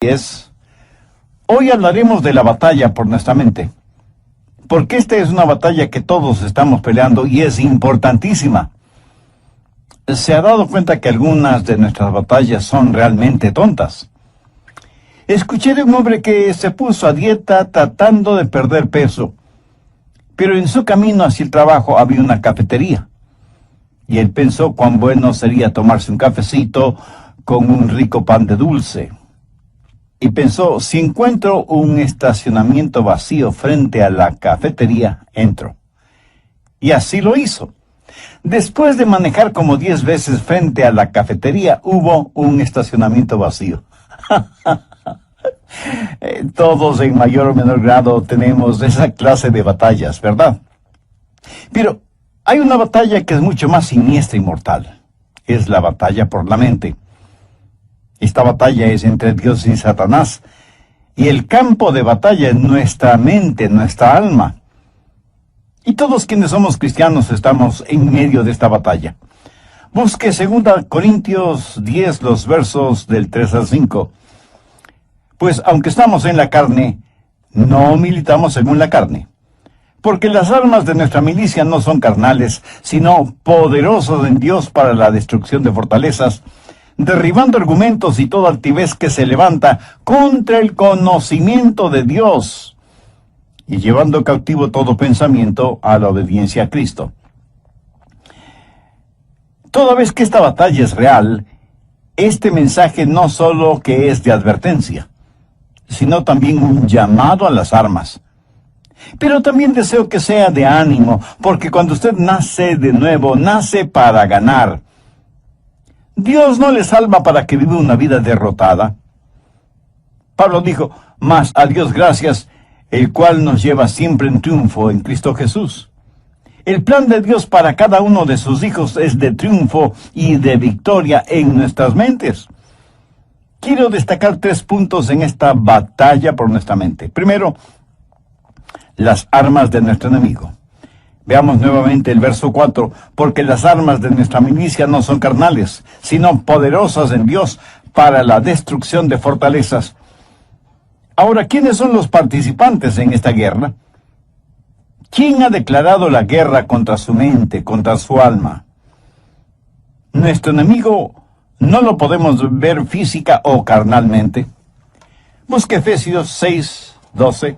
10. Hoy hablaremos de la batalla por nuestra mente, porque esta es una batalla que todos estamos peleando y es importantísima. ¿Se ha dado cuenta que algunas de nuestras batallas son realmente tontas? Escuché de un hombre que se puso a dieta tratando de perder peso, pero en su camino hacia el trabajo había una cafetería, y él pensó cuán bueno sería tomarse un cafecito con un rico pan de dulce. Y pensó, si encuentro un estacionamiento vacío frente a la cafetería, entro. Y así lo hizo. Después de manejar como 10 veces frente a la cafetería, hubo un estacionamiento vacío. Todos en mayor o menor grado tenemos esa clase de batallas, ¿verdad? Pero hay una batalla que es mucho más siniestra y mortal. Es la batalla por la mente. Esta batalla es entre Dios y Satanás, y el campo de batalla es nuestra mente, nuestra alma. Y todos quienes somos cristianos estamos en medio de esta batalla. Busque 2 Corintios 10, los versos del 3 al 5. Pues aunque estamos en la carne, no militamos según la carne. Porque las armas de nuestra milicia no son carnales, sino poderosos en Dios para la destrucción de fortalezas, derribando argumentos y toda altivez que se levanta contra el conocimiento de Dios, y llevando cautivo todo pensamiento a la obediencia a Cristo. Toda vez que esta batalla es real, este mensaje no solo que es de advertencia, sino también un llamado a las armas. Pero también deseo que sea de ánimo, porque cuando usted nace de nuevo, nace para ganar. Dios no le salva para que viva una vida derrotada. Pablo dijo, mas a Dios gracias, el cual nos lleva siempre en triunfo en Cristo Jesús. El plan de Dios para cada uno de sus hijos es de triunfo y de victoria en nuestras mentes. Quiero destacar 3 puntos en esta batalla por nuestra mente. Primero, las armas de nuestro enemigo. Veamos nuevamente el verso 4, porque las armas de nuestra milicia no son carnales, sino poderosas en Dios para la destrucción de fortalezas. Ahora, ¿quiénes son los participantes en esta guerra? ¿Quién ha declarado la guerra contra su mente, contra su alma? Nuestro enemigo no lo podemos ver física o carnalmente. Busque Efesios 6, 12.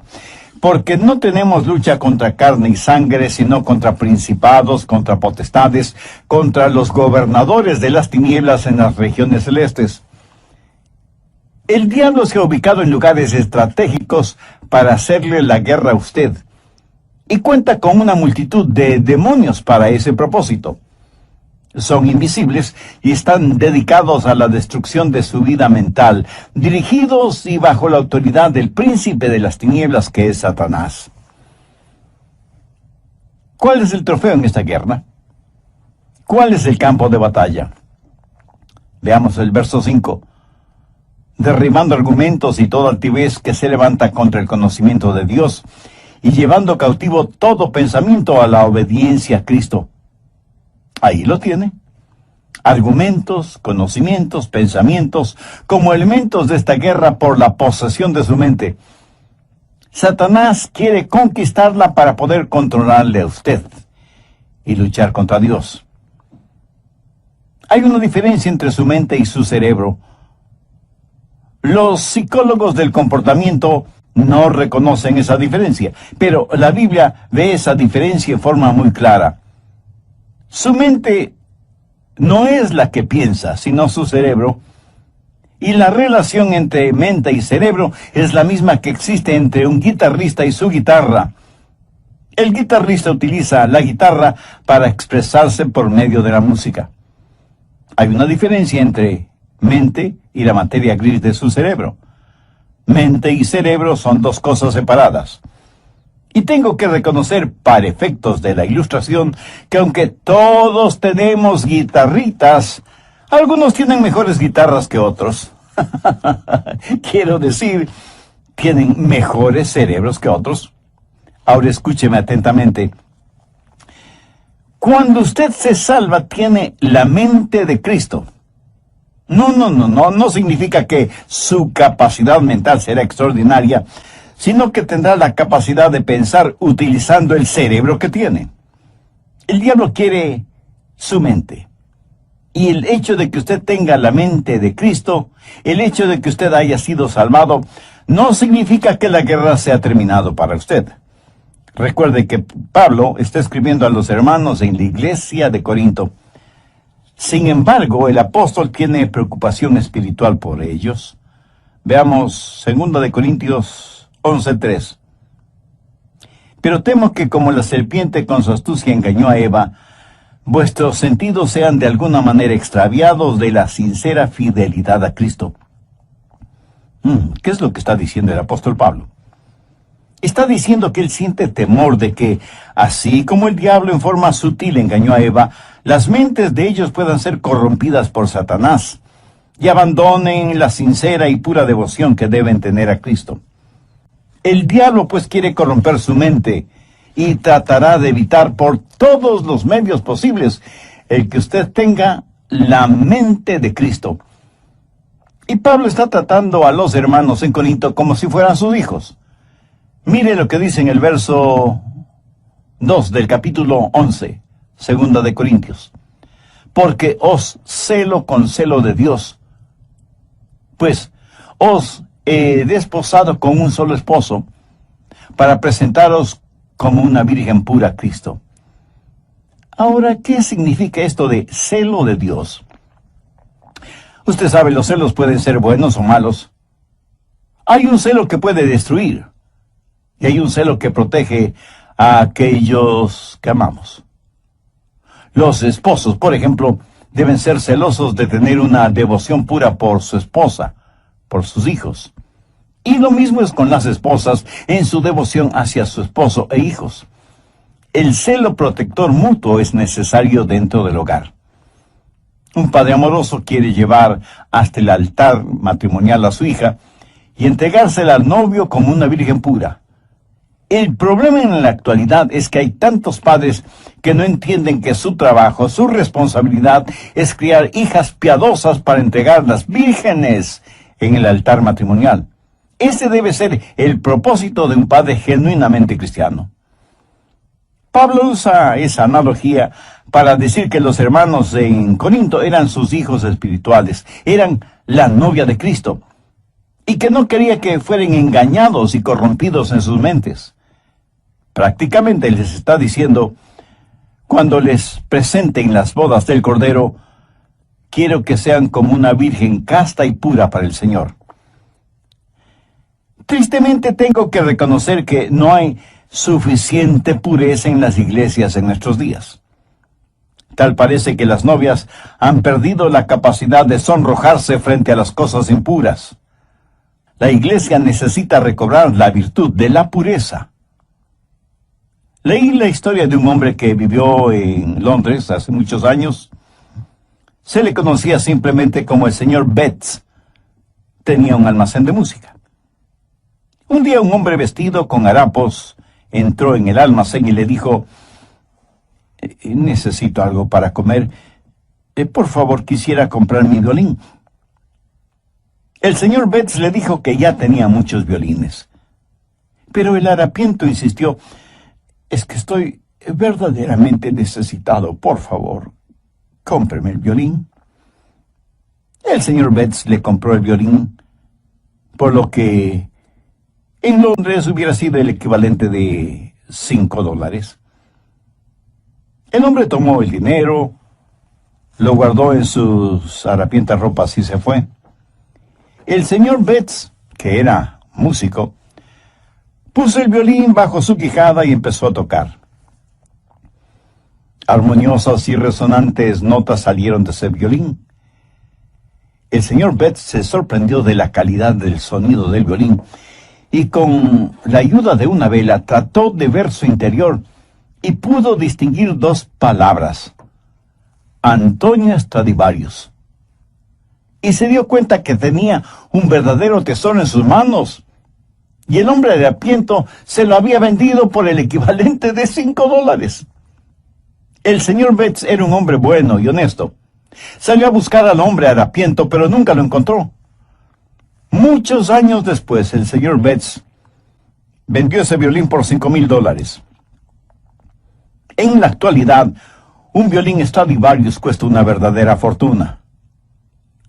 Porque no tenemos lucha contra carne y sangre, sino contra principados, contra potestades, contra los gobernadores de las tinieblas en las regiones celestes. El diablo se ha ubicado en lugares estratégicos para hacerle la guerra a usted, y cuenta con una multitud de demonios para ese propósito. Son invisibles y están dedicados a la destrucción de su vida mental, dirigidos y bajo la autoridad del príncipe de las tinieblas que es Satanás. ¿Cuál es el trofeo en esta guerra? ¿Cuál es el campo de batalla? Veamos el verso 5. Derribando argumentos y toda altivez que se levanta contra el conocimiento de Dios, y llevando cautivo todo pensamiento a la obediencia a Cristo. Ahí lo tiene. Argumentos, conocimientos, pensamientos, como elementos de esta guerra por la posesión de su mente. Satanás quiere conquistarla para poder controlarle a usted y luchar contra Dios. Hay una diferencia entre su mente y su cerebro. Los psicólogos del comportamiento no reconocen esa diferencia, pero la Biblia ve esa diferencia en forma muy clara. Su mente no es la que piensa, sino su cerebro. Y la relación entre mente y cerebro es la misma que existe entre un guitarrista y su guitarra. El guitarrista utiliza la guitarra para expresarse por medio de la música. Hay una diferencia entre mente y la materia gris de su cerebro. Mente y cerebro son 2 cosas separadas. Y tengo que reconocer, para efectos de la ilustración, que aunque todos tenemos guitarritas, algunos tienen mejores guitarras que otros. Quiero decir, tienen mejores cerebros que otros. Ahora escúcheme atentamente. Cuando usted se salva, tiene la mente de Cristo. No significa que su capacidad mental será extraordinaria, sino que tendrá la capacidad de pensar utilizando el cerebro que tiene. El diablo quiere su mente. Y el hecho de que usted tenga la mente de Cristo, el hecho de que usted haya sido salvado, no significa que la guerra se ha terminado para usted. Recuerde que Pablo está escribiendo a los hermanos en la iglesia de Corinto. Sin embargo, el apóstol tiene preocupación espiritual por ellos. Veamos 2 Corintios 11:3. Pero temo que como la serpiente con su astucia engañó a Eva, vuestros sentidos sean de alguna manera extraviados de la sincera fidelidad a Cristo. ¿Qué es lo que está diciendo el apóstol Pablo? Está diciendo que él siente temor de que, así como el diablo en forma sutil engañó a Eva, las mentes de ellos puedan ser corrompidas por Satanás y abandonen la sincera y pura devoción que deben tener a Cristo. El diablo pues quiere corromper su mente y tratará de evitar por todos los medios posibles el que usted tenga la mente de Cristo. Y Pablo está tratando a los hermanos en Corinto como si fueran sus hijos. Mire lo que dice en el verso 2 del capítulo 11, 2 Corintios. Porque os celo con celo de Dios, pues os he desposado con un solo esposo, para presentaros como una virgen pura a Cristo. Ahora, ¿qué significa esto de celo de Dios? Usted sabe, los celos pueden ser buenos o malos. Hay un celo que puede destruir, y hay un celo que protege a aquellos que amamos. Los esposos, por ejemplo, deben ser celosos de tener una devoción pura por su esposa, por sus hijos. Y lo mismo es con las esposas en su devoción hacia su esposo e hijos. El celo protector mutuo es necesario dentro del hogar. Un padre amoroso quiere llevar hasta el altar matrimonial a su hija y entregársela al novio como una virgen pura. El problema en la actualidad es que hay tantos padres que no entienden que su trabajo, su responsabilidad es criar hijas piadosas para entregarlas vírgenes en el altar matrimonial. Ese debe ser el propósito de un padre genuinamente cristiano. Pablo usa esa analogía para decir que los hermanos en Corinto eran sus hijos espirituales, eran la novia de Cristo, y que no quería que fueran engañados y corrompidos en sus mentes. Prácticamente les está diciendo, cuando les presenten las bodas del Cordero, quiero que sean como una virgen casta y pura para el Señor. Tristemente tengo que reconocer que no hay suficiente pureza en las iglesias en nuestros días. Tal parece que las novias han perdido la capacidad de sonrojarse frente a las cosas impuras. La iglesia necesita recobrar la virtud de la pureza. Leí la historia de un hombre que vivió en Londres hace muchos años. Se le conocía simplemente como el señor Betts. Tenía un almacén de música. Un día un hombre vestido con harapos entró en el almacén y le dijo, necesito algo para comer. Por favor, quisiera comprar mi violín. El señor Betts le dijo que ya tenía muchos violines. Pero el harapiento insistió, es que estoy verdaderamente necesitado. Por favor, cómpreme el violín. El señor Betts le compró el violín, por lo que en Londres hubiera sido el equivalente de $5. El hombre tomó el dinero, lo guardó en sus harapientas ropas y se fue. El señor Betts, que era músico, puso el violín bajo su quijada y empezó a tocar. Armoniosas y resonantes notas salieron de ese violín. El señor Betts se sorprendió de la calidad del sonido del violín y con la ayuda de una vela trató de ver su interior y pudo distinguir dos palabras: Antonia Stradivarius. Y se dio cuenta que tenía un verdadero tesoro en sus manos. Y el hombre de harapiento se lo había vendido por el equivalente de $5. El señor Betts era un hombre bueno y honesto. Salió a buscar al hombre harapiento, pero nunca lo encontró. Muchos años después, el señor Betts vendió ese violín por $5,000. En la actualidad, un violín Stradivarius cuesta una verdadera fortuna.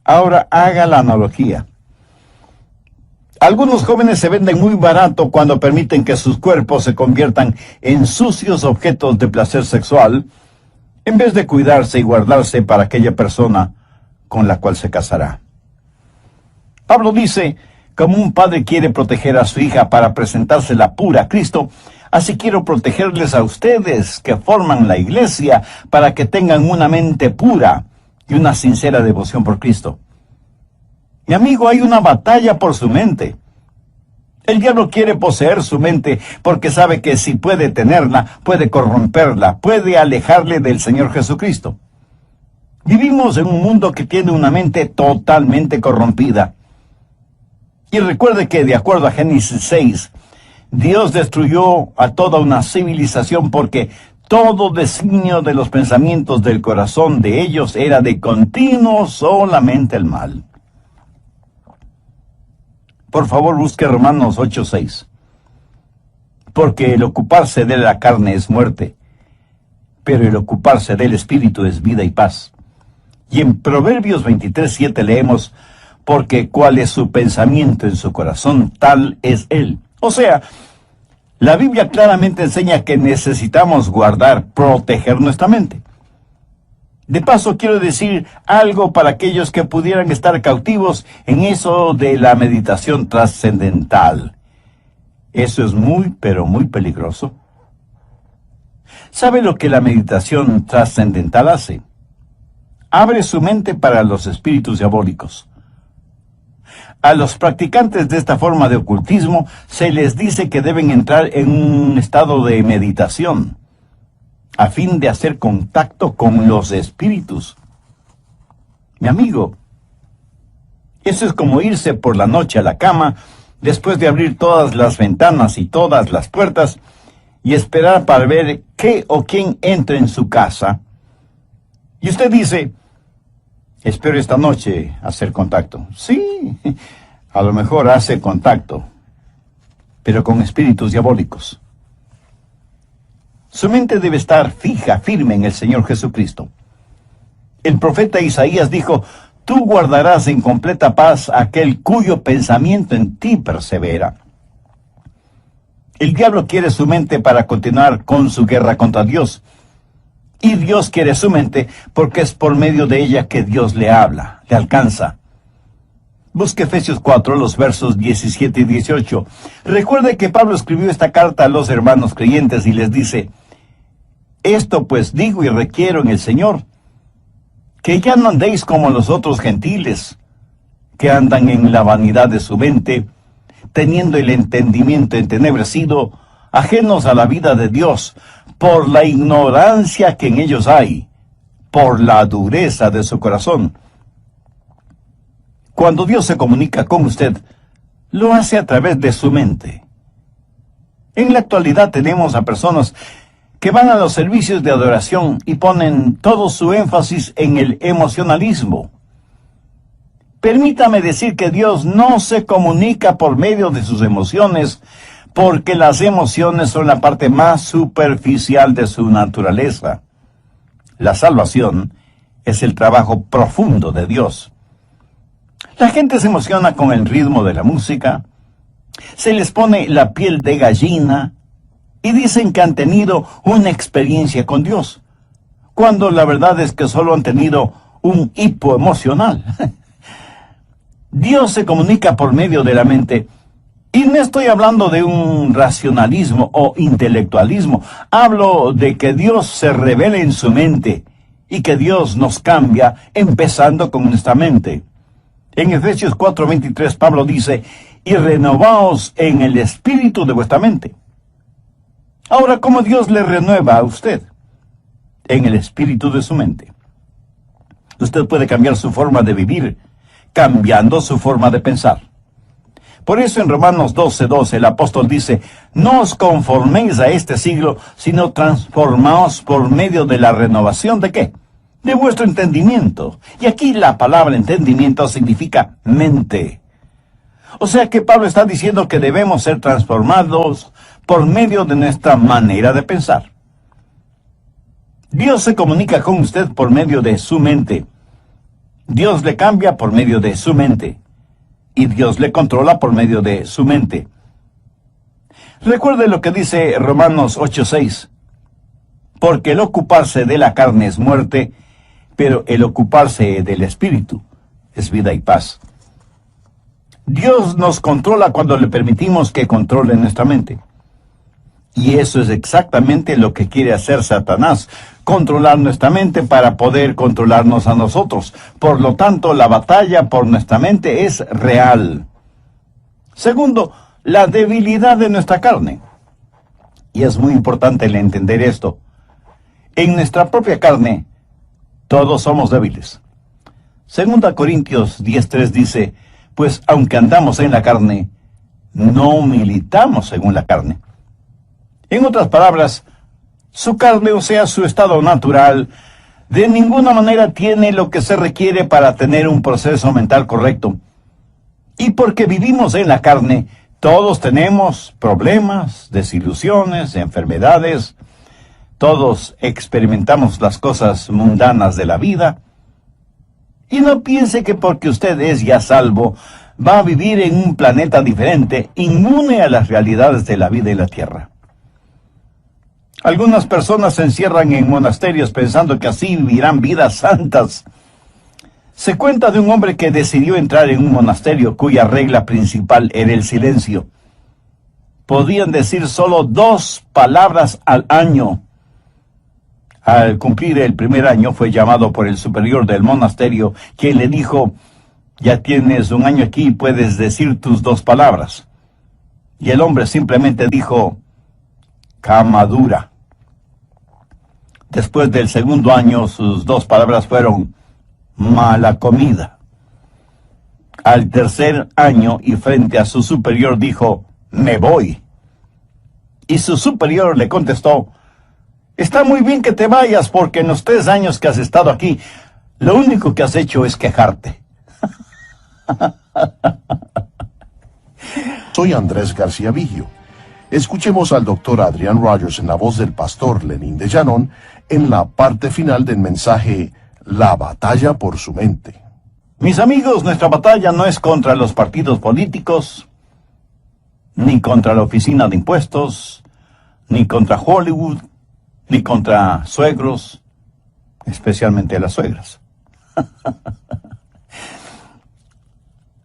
Ahora haga la analogía. Algunos jóvenes se venden muy barato cuando permiten que sus cuerpos se conviertan en sucios objetos de placer sexual, en vez de cuidarse y guardarse para aquella persona con la cual se casará. Pablo dice, como un padre quiere proteger a su hija para presentársela pura a Cristo, así quiero protegerles a ustedes que forman la iglesia para que tengan una mente pura y una sincera devoción por Cristo. Mi amigo, hay una batalla por su mente. El diablo quiere poseer su mente porque sabe que si puede tenerla, puede corromperla, puede alejarle del Señor Jesucristo. Vivimos en un mundo que tiene una mente totalmente corrompida. Y recuerde que, de acuerdo a Génesis 6, Dios destruyó a toda una civilización porque todo designio de los pensamientos del corazón de ellos era de continuo solamente el mal. Por favor, busque Romanos 8:6. Porque el ocuparse de la carne es muerte, pero el ocuparse del Espíritu es vida y paz. Y en Proverbios 23:7 leemos, porque cuál es su pensamiento en su corazón, tal es él. O sea, la Biblia claramente enseña que necesitamos guardar, proteger nuestra mente. De paso, quiero decir algo para aquellos que pudieran estar cautivos en eso de la meditación trascendental. Eso es muy, pero muy peligroso. ¿Sabe lo que la meditación trascendental hace? Abre su mente para los espíritus diabólicos. A los practicantes de esta forma de ocultismo se les dice que deben entrar en un estado de meditación, a fin de hacer contacto con los espíritus. Mi amigo, eso es como irse por la noche a la cama, después de abrir todas las ventanas y todas las puertas, y esperar para ver qué o quién entra en su casa. Y usted dice, espero esta noche hacer contacto. Sí, a lo mejor hace contacto, pero con espíritus diabólicos. Su mente debe estar fija, firme en el Señor Jesucristo. El profeta Isaías dijo, tú guardarás en completa paz aquel cuyo pensamiento en ti persevera. El diablo quiere su mente para continuar con su guerra contra Dios. Y Dios quiere su mente porque es por medio de ella que Dios le habla, le alcanza. Busque Efesios 4, los versos 17 y 18. Recuerde que Pablo escribió esta carta a los hermanos creyentes y les dice, esto pues digo y requiero en el Señor, que ya no andéis como los otros gentiles, que andan en la vanidad de su mente, teniendo el entendimiento entenebrecido, ajenos a la vida de Dios, por la ignorancia que en ellos hay, por la dureza de su corazón. Cuando Dios se comunica con usted, lo hace a través de su mente. En la actualidad tenemos a personas que van a los servicios de adoración y ponen todo su énfasis en el emocionalismo. Permítame decir que Dios no se comunica por medio de sus emociones, porque las emociones son la parte más superficial de su naturaleza. La salvación es el trabajo profundo de Dios. La gente se emociona con el ritmo de la música, se les pone la piel de gallina y dicen que han tenido una experiencia con Dios, cuando la verdad es que solo han tenido un hipo emocional. Dios se comunica por medio de la mente, y no estoy hablando de un racionalismo o intelectualismo, hablo de que Dios se revela en su mente, y que Dios nos cambia, empezando con nuestra mente. En Efesios 4:23 Pablo dice, y renovaos en el espíritu de vuestra mente. Ahora, ¿cómo Dios le renueva a usted? En el espíritu de su mente. Usted puede cambiar su forma de vivir, cambiando su forma de pensar. Por eso en Romanos 12:12 el apóstol dice, no os conforméis a este siglo, sino transformaos por medio de la renovación ¿de qué? de vuestro entendimiento. Y aquí la palabra entendimiento significa mente. O sea que Pablo está diciendo que debemos ser transformados por medio de nuestra manera de pensar. Dios se comunica con usted por medio de su mente. Dios le cambia por medio de su mente. Y Dios le controla por medio de su mente. Recuerde lo que dice Romanos 8:6. Porque el ocuparse de la carne es muerte, pero el ocuparse del Espíritu es vida y paz. Dios nos controla cuando le permitimos que controle nuestra mente. Y eso es exactamente lo que quiere hacer Satanás, controlar nuestra mente para poder controlarnos a nosotros. Por lo tanto, la batalla por nuestra mente es real. Segundo, la debilidad de nuestra carne. Y es muy importante el entender esto. En nuestra propia carne, todos somos débiles. 2 Corintios 10:3 dice, pues aunque andamos en la carne, no militamos según la carne. En otras palabras, su carne, o sea, su estado natural, de ninguna manera tiene lo que se requiere para tener un proceso mental correcto. Y porque vivimos en la carne, todos tenemos problemas, desilusiones, enfermedades. Todos experimentamos las cosas mundanas de la vida. Y no piense que porque usted es ya salvo, va a vivir en un planeta diferente, inmune a las realidades de la vida y la tierra. Algunas personas se encierran en monasterios pensando que así vivirán vidas santas. Se cuenta de un hombre que decidió entrar en un monasterio cuya regla principal era el silencio. Podían decir solo 2 palabras al año. Al cumplir el primer año fue llamado por el superior del monasterio, quien le dijo, ya tienes 1 año aquí y puedes decir tus 2 palabras. Y el hombre simplemente dijo, cama dura. Después del segundo año, sus 2 palabras fueron, mala comida. Al tercer año, y frente a su superior, dijo, me voy. Y su superior le contestó, está muy bien que te vayas, porque en los 3 años que has estado aquí, lo único que has hecho es quejarte. Soy Andrés García Vigio. Escuchemos al doctor Adrian Rogers en la voz del pastor Lenín de Llanón en la parte final del mensaje La batalla por su mente. Mis amigos, nuestra batalla no es contra los partidos políticos, ni contra la oficina de impuestos, ni contra Hollywood, ni contra suegros, especialmente las suegras.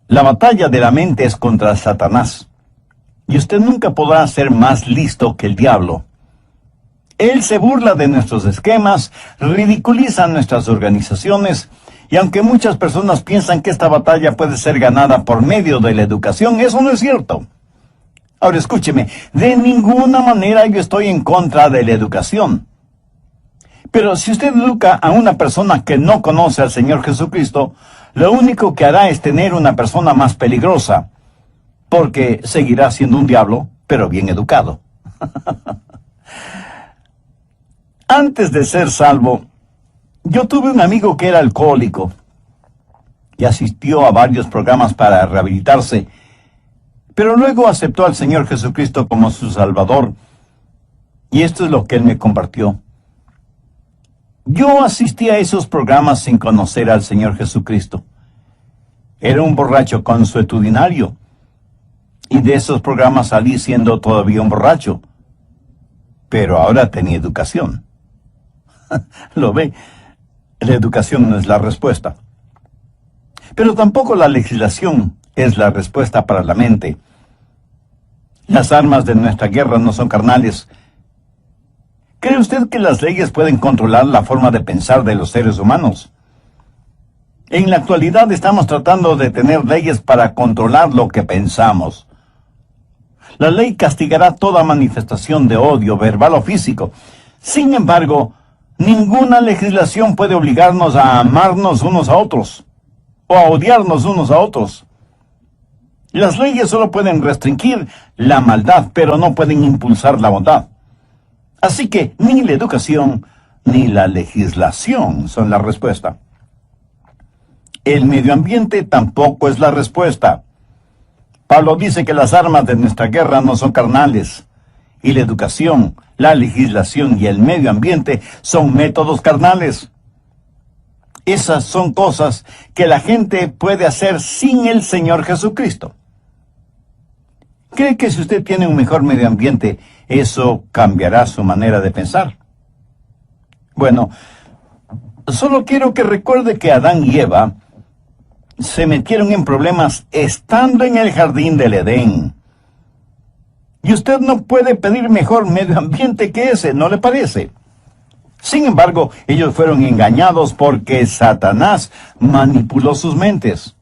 La batalla de la mente es contra Satanás. Y usted nunca podrá ser más listo que el diablo. Él se burla de nuestros esquemas, ridiculiza nuestras organizaciones, y aunque muchas personas piensan que esta batalla puede ser ganada por medio de la educación, eso no es cierto. Ahora escúcheme, de ninguna manera yo estoy en contra de la educación. Pero si usted educa a una persona que no conoce al Señor Jesucristo, lo único que hará es tener una persona más peligrosa, porque seguirá siendo un diablo, pero bien educado. Antes de ser salvo, yo tuve un amigo que era alcohólico y asistió a varios programas para rehabilitarse, pero luego aceptó al Señor Jesucristo como su Salvador, y esto es lo que él me compartió. Yo asistí a esos programas sin conocer al Señor Jesucristo. Era un borracho consuetudinario, y de esos programas salí siendo todavía un borracho, pero ahora tenía educación. Lo ve, la educación no es la respuesta. Pero tampoco la legislación es la respuesta para la mente. Las armas de nuestra guerra no son carnales. ¿Cree usted que las leyes pueden controlar la forma de pensar de los seres humanos? En la actualidad estamos tratando de tener leyes para controlar lo que pensamos. La ley castigará toda manifestación de odio, verbal o físico. Sin embargo, ninguna legislación puede obligarnos a amarnos unos a otros, o a odiarnos unos a otros. Las leyes solo pueden restringir la maldad, pero no pueden impulsar la bondad. Así que ni la educación, ni la legislación son la respuesta. El medio ambiente tampoco es la respuesta. Pablo dice que las armas de nuestra guerra no son carnales, y la educación, la legislación y el medio ambiente son métodos carnales. Esas son cosas que la gente puede hacer sin el Señor Jesucristo. ¿Cree que si usted tiene un mejor medio ambiente, eso cambiará su manera de pensar? Bueno, solo quiero que recuerde que Adán y Eva se metieron en problemas estando en el jardín del Edén. Y usted no puede pedir mejor medio ambiente que ese, ¿no le parece? Sin embargo, ellos fueron engañados porque Satanás manipuló sus mentes.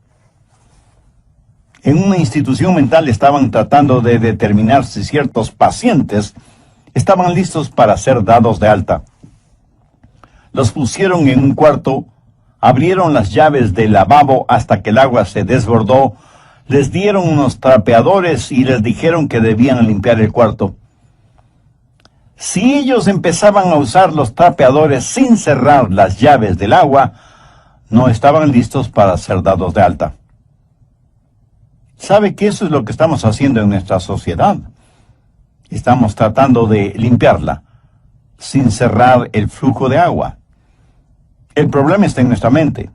En una institución mental estaban tratando de determinar si ciertos pacientes estaban listos para ser dados de alta. Los pusieron en un cuarto, abrieron las llaves del lavabo hasta que el agua se desbordó, les dieron unos trapeadores y les dijeron que debían limpiar el cuarto. Si ellos empezaban a usar los trapeadores sin cerrar las llaves del agua, no estaban listos para ser dados de alta. ¿Sabe que eso es lo que estamos haciendo en nuestra sociedad? Estamos tratando de limpiarla, sin cerrar el flujo de agua. El problema está en nuestra mente,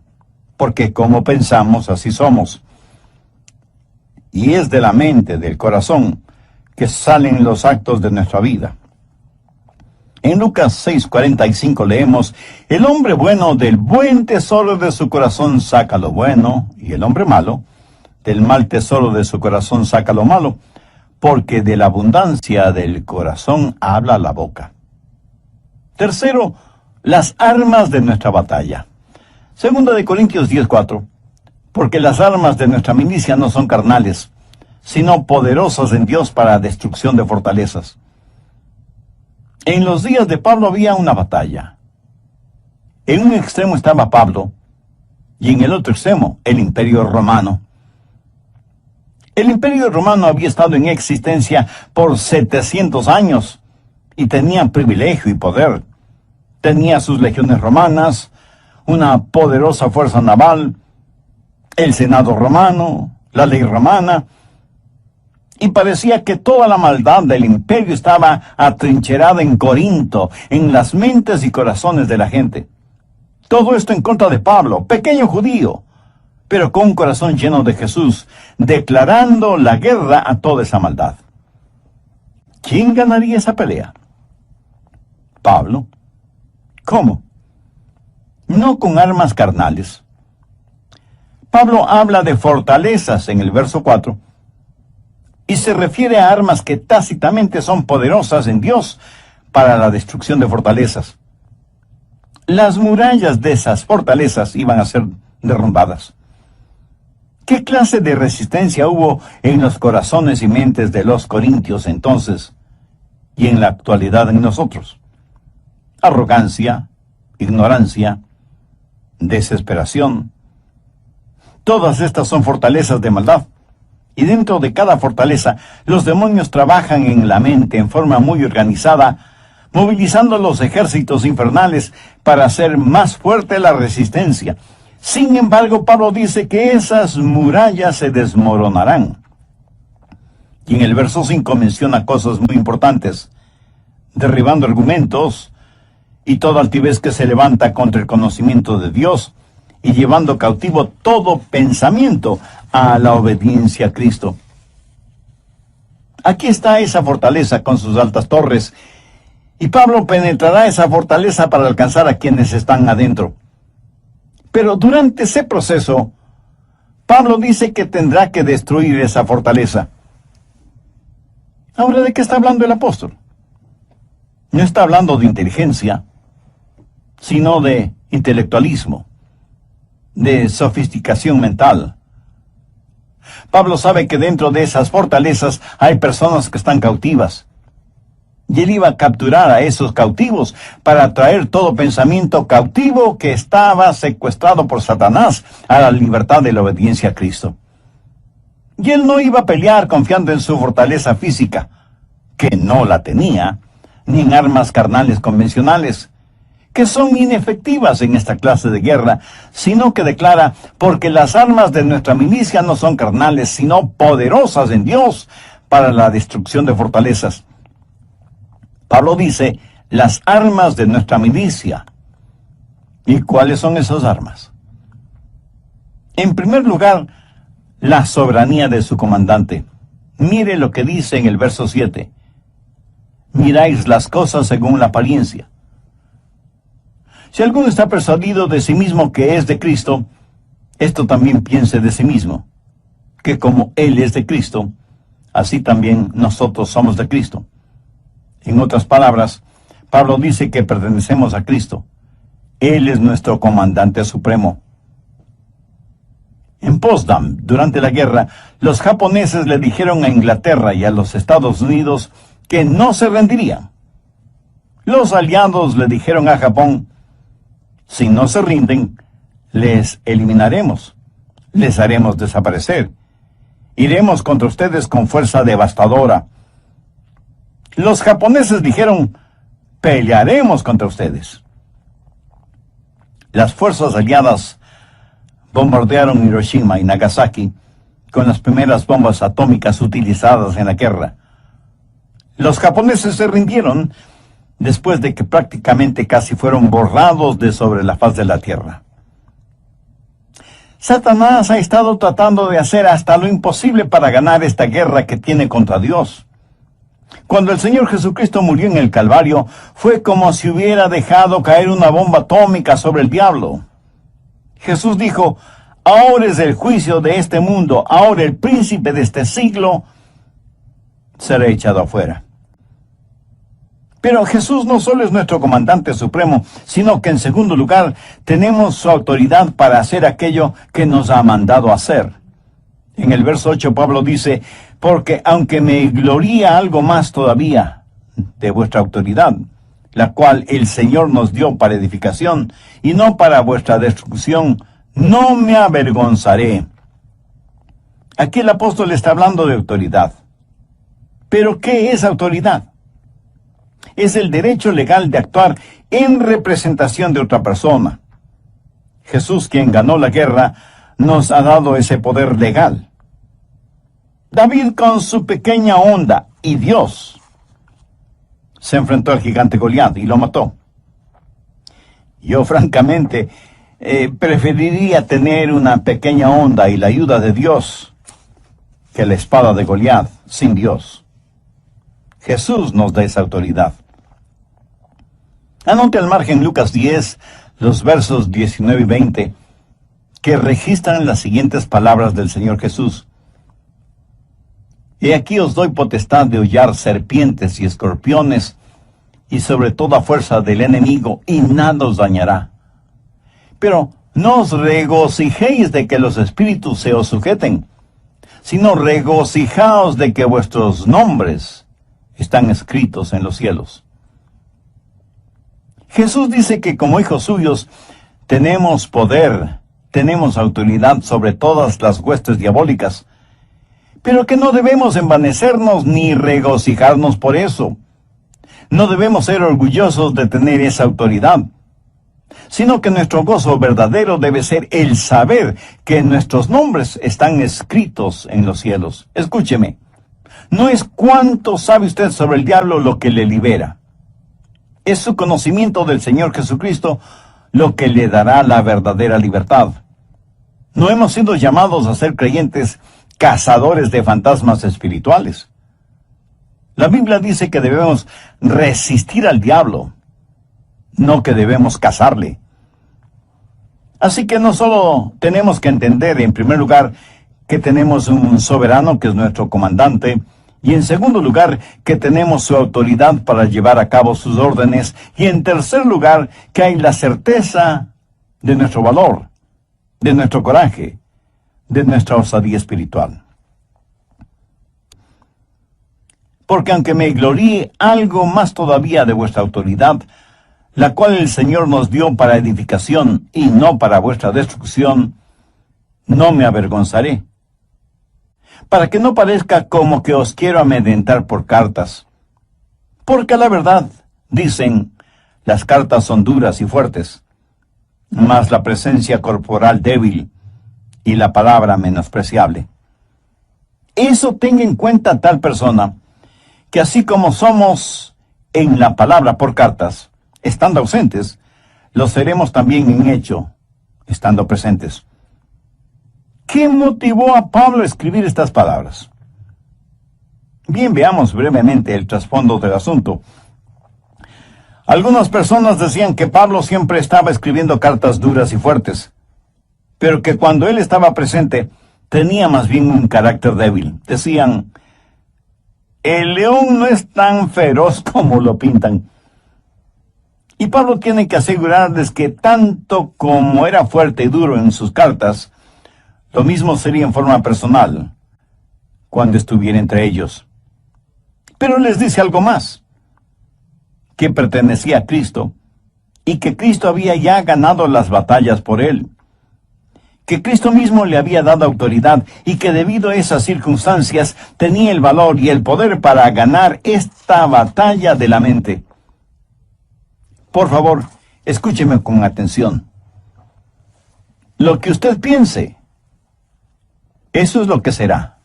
porque como pensamos, así somos. Y es de la mente, del corazón, que salen los actos de nuestra vida. En Lucas 6:45 leemos, el hombre bueno del buen tesoro de su corazón saca lo bueno, y el hombre malo del mal tesoro de su corazón saca lo malo, porque de la abundancia del corazón habla la boca. Tercero, las armas de nuestra batalla. Segunda de Corintios 10:4, porque las armas de nuestra milicia no son carnales, sino poderosas en Dios para destrucción de fortalezas. En los días de Pablo había una batalla. En un extremo estaba Pablo, y en el otro extremo, el Imperio Romano. El Imperio Romano había estado en existencia por 700 años, y tenía privilegio y poder. Tenía sus legiones romanas, una poderosa fuerza naval, el Senado romano, la ley romana, y parecía que toda la maldad del imperio estaba atrincherada en Corinto, en las mentes y corazones de la gente. Todo esto en contra de Pablo, pequeño judío, pero con un corazón lleno de Jesús, declarando la guerra a toda esa maldad. ¿Quién ganaría esa pelea? Pablo. ¿Cómo? No con armas carnales. Pablo habla de fortalezas en el verso 4, y se refiere a armas que tácitamente son poderosas en Dios para la destrucción de fortalezas. Las murallas de esas fortalezas iban a ser derrumbadas. ¿Qué clase de resistencia hubo en los corazones y mentes de los corintios entonces y en la actualidad en nosotros? Arrogancia, ignorancia, desesperación. Todas estas son fortalezas de maldad. Y dentro de cada fortaleza, los demonios trabajan en la mente en forma muy organizada, movilizando los ejércitos infernales para hacer más fuerte la resistencia. Sin embargo, Pablo dice que esas murallas se desmoronarán. Y en el verso 5 menciona cosas muy importantes, derribando argumentos y toda altivez que se levanta contra el conocimiento de Dios, y llevando cautivo todo pensamiento a la obediencia a Cristo. Aquí está esa fortaleza con sus altas torres, y Pablo penetrará esa fortaleza para alcanzar a quienes están adentro. Pero durante ese proceso, Pablo dice que tendrá que destruir esa fortaleza. Ahora, ¿de qué está hablando el apóstol? No está hablando de inteligencia, sino de intelectualismo, de sofisticación mental. Pablo sabe que dentro de esas fortalezas hay personas que están cautivas. Y él iba a capturar a esos cautivos para traer todo pensamiento cautivo que estaba secuestrado por Satanás a la libertad de la obediencia a Cristo. Y él no iba a pelear confiando en su fortaleza física, que no la tenía, ni en armas carnales convencionales, que son inefectivas en esta clase de guerra, sino que declara, porque las armas de nuestra milicia no son carnales, sino poderosas en Dios para la destrucción de fortalezas. Pablo dice, las armas de nuestra milicia. ¿Y cuáles son esas armas? En primer lugar, la soberanía de su comandante. Mire lo que dice en el verso 7. Miráis las cosas según la apariencia. Si alguno está persuadido de sí mismo que es de Cristo, esto también piense de sí mismo, que como Él es de Cristo, así también nosotros somos de Cristo. En otras palabras, Pablo dice que pertenecemos a Cristo. Él es nuestro comandante supremo. En Potsdam, durante la guerra, los japoneses le dijeron a Inglaterra y a los Estados Unidos que no se rendirían. Los aliados le dijeron a Japón, si no se rinden, les eliminaremos, les haremos desaparecer. Iremos contra ustedes con fuerza devastadora. Los japoneses dijeron, pelearemos contra ustedes. Las fuerzas aliadas bombardearon Hiroshima y Nagasaki con las primeras bombas atómicas utilizadas en la guerra. Los japoneses se rindieron después de que prácticamente casi fueron borrados de sobre la faz de la tierra. Satanás ha estado tratando de hacer hasta lo imposible para ganar esta guerra que tiene contra Dios. Cuando el Señor Jesucristo murió en el Calvario, fue como si hubiera dejado caer una bomba atómica sobre el diablo. Jesús dijo, ahora es el juicio de este mundo, ahora el príncipe de este siglo será echado afuera. Pero Jesús no solo es nuestro comandante supremo, sino que en segundo lugar tenemos su autoridad para hacer aquello que nos ha mandado hacer. En el verso 8 Pablo dice, porque aunque me gloría algo más todavía de vuestra autoridad, la cual el Señor nos dio para edificación y no para vuestra destrucción, no me avergonzaré. Aquí el apóstol está hablando de autoridad. ¿Pero qué es autoridad? Es el derecho legal de actuar en representación de otra persona. Jesús, quien ganó la guerra, nos ha dado ese poder legal. David con su pequeña onda y Dios se enfrentó al gigante Goliat y lo mató. Yo francamente preferiría tener una pequeña onda y la ayuda de Dios que la espada de Goliat sin Dios. Jesús nos da esa autoridad. Anote al margen Lucas 10, los versos 19 y 20, que registran las siguientes palabras del Señor Jesús. He aquí os doy potestad de hollar serpientes y escorpiones, y sobre toda fuerza del enemigo, y nada os dañará. Pero no os regocijéis de que los espíritus se os sujeten, sino regocijaos de que vuestros nombres están escritos en los cielos. Jesús dice que como hijos suyos tenemos poder, tenemos autoridad sobre todas las huestes diabólicas, pero que no debemos envanecernos ni regocijarnos por eso. No debemos ser orgullosos de tener esa autoridad, sino que nuestro gozo verdadero debe ser el saber que nuestros nombres están escritos en los cielos. Escúcheme, no es cuánto sabe usted sobre el diablo lo que le libera. Es su conocimiento del Señor Jesucristo lo que le dará la verdadera libertad. No hemos sido llamados a ser creyentes cazadores de fantasmas espirituales. La Biblia dice que debemos resistir al diablo, no que debemos cazarle. Así que no solo tenemos que entender, en primer lugar, que tenemos un soberano que es nuestro comandante, y en segundo lugar, que tenemos su autoridad para llevar a cabo sus órdenes, y en tercer lugar, que hay la certeza de nuestro valor, de nuestro coraje, de nuestra osadía espiritual. Porque aunque me gloríe algo más todavía de vuestra autoridad, la cual el Señor nos dio para edificación y no para vuestra destrucción, no me avergonzaré. Para que no parezca como que os quiero amedrentar por cartas. Porque a la verdad, dicen, Las cartas son duras y fuertes, mas la presencia corporal débil y la palabra menospreciable. Eso tenga en cuenta tal persona, que así como somos en la palabra por cartas, estando ausentes, lo seremos también en hecho, estando presentes. ¿Qué motivó a Pablo a escribir estas palabras? Bien, veamos brevemente el trasfondo del asunto. Algunas personas decían que Pablo siempre estaba escribiendo cartas duras y fuertes, pero que cuando él estaba presente tenía más bien un carácter débil. Decían, el león no es tan feroz como lo pintan. Y Pablo tiene que asegurarles que tanto como era fuerte y duro en sus cartas, lo mismo sería en forma personal cuando estuviera entre ellos. Pero les dice algo más, que pertenecía a Cristo y que Cristo había ya ganado las batallas por él, que Cristo mismo le había dado autoridad y que debido a esas circunstancias tenía el valor y el poder para ganar esta batalla de la mente. Por favor, escúcheme con atención. Lo que usted piense, eso es lo que será.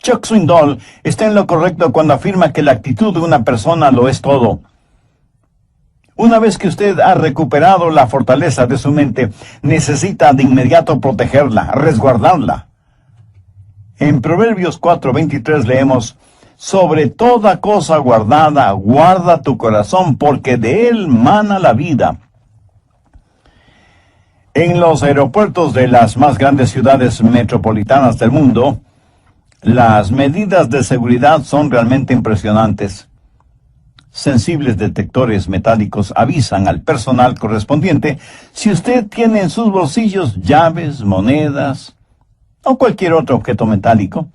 Chuck Swindoll está en lo correcto cuando afirma que la actitud de una persona lo es todo. Una vez que usted ha recuperado la fortaleza de su mente, necesita de inmediato protegerla, resguardarla. En Proverbios 4:23 leemos, sobre toda cosa guardada, guarda tu corazón, porque de él mana la vida. En los aeropuertos de las más grandes ciudades metropolitanas del mundo, las medidas de seguridad son realmente impresionantes. Sensibles detectores metálicos avisan al personal correspondiente si usted tiene en sus bolsillos llaves, monedas o cualquier otro objeto metálico.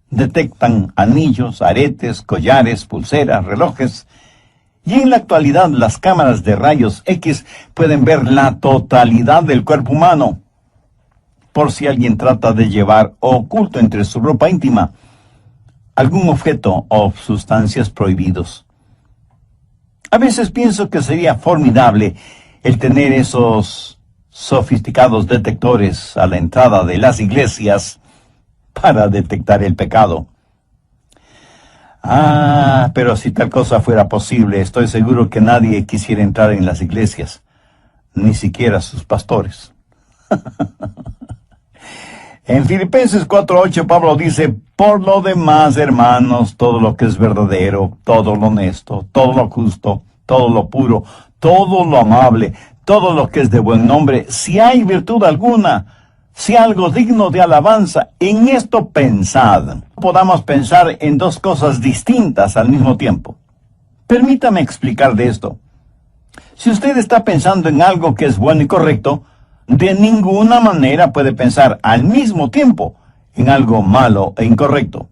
Detectan anillos, aretes, collares, pulseras, relojes. Y en la actualidad las cámaras de rayos X pueden ver la totalidad del cuerpo humano. Por si alguien trata de llevar oculto entre su ropa íntima algún objeto o sustancias prohibidos. A veces pienso que sería formidable el tener esos sofisticados detectores a la entrada de las iglesias para detectar el pecado. Pero si tal cosa fuera posible, estoy seguro que nadie quisiera entrar en las iglesias, ni siquiera sus pastores. En Filipenses 4:8 Pablo dice, por lo demás, hermanos, todo lo que es verdadero, todo lo honesto, todo lo justo, todo lo puro, todo lo amable, todo lo que es de buen nombre, si hay virtud alguna, si algo digno de alabanza, en esto pensad. Podamos pensar en dos cosas distintas al mismo tiempo. Permítame explicar de esto. Si usted está pensando en algo que es bueno y correcto, de ninguna manera puede pensar al mismo tiempo en algo malo e incorrecto.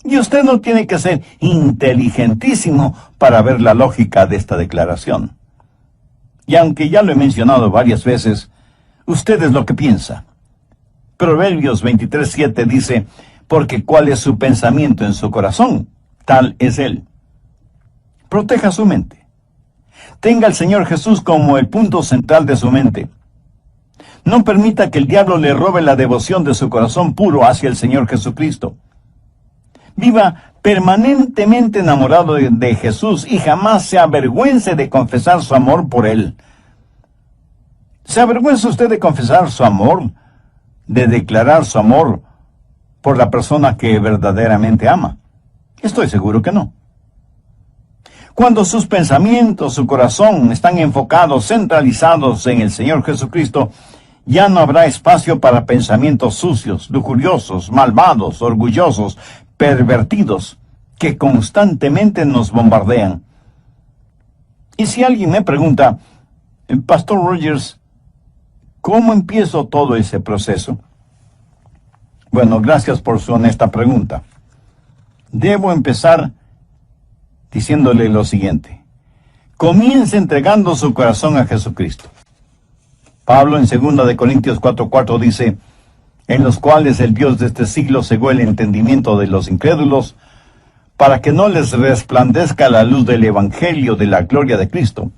Y usted no tiene que ser inteligentísimo para ver la lógica de esta declaración. Y aunque ya lo he mencionado varias veces, usted es lo que piensa. Proverbios 23:7 dice, porque cuál es su pensamiento en su corazón, tal es él. Proteja su mente. Tenga al Señor Jesús como el punto central de su mente. No permita que el diablo le robe la devoción de su corazón puro hacia el Señor Jesucristo. Viva permanentemente enamorado de Jesús y jamás se avergüence de confesar su amor por Él. ¿Se avergüenza usted de confesar su amor, de declarar su amor por la persona que verdaderamente ama? Estoy seguro que no. Cuando sus pensamientos, su corazón están enfocados, centralizados en el Señor Jesucristo, ya no habrá espacio para pensamientos sucios, lujuriosos, malvados, orgullosos, pervertidos, que constantemente nos bombardean. Y si alguien me pregunta, Pastor Rogers, ¿cómo empiezo todo ese proceso? Bueno, gracias por su honesta pregunta. Debo empezar diciéndole lo siguiente. Comience entregando su corazón a Jesucristo. Pablo en 2 de Corintios 4:4 dice, en los cuales el Dios de este siglo cegó el entendimiento de los incrédulos, para que no les resplandezca la luz del Evangelio de la gloria de Cristo,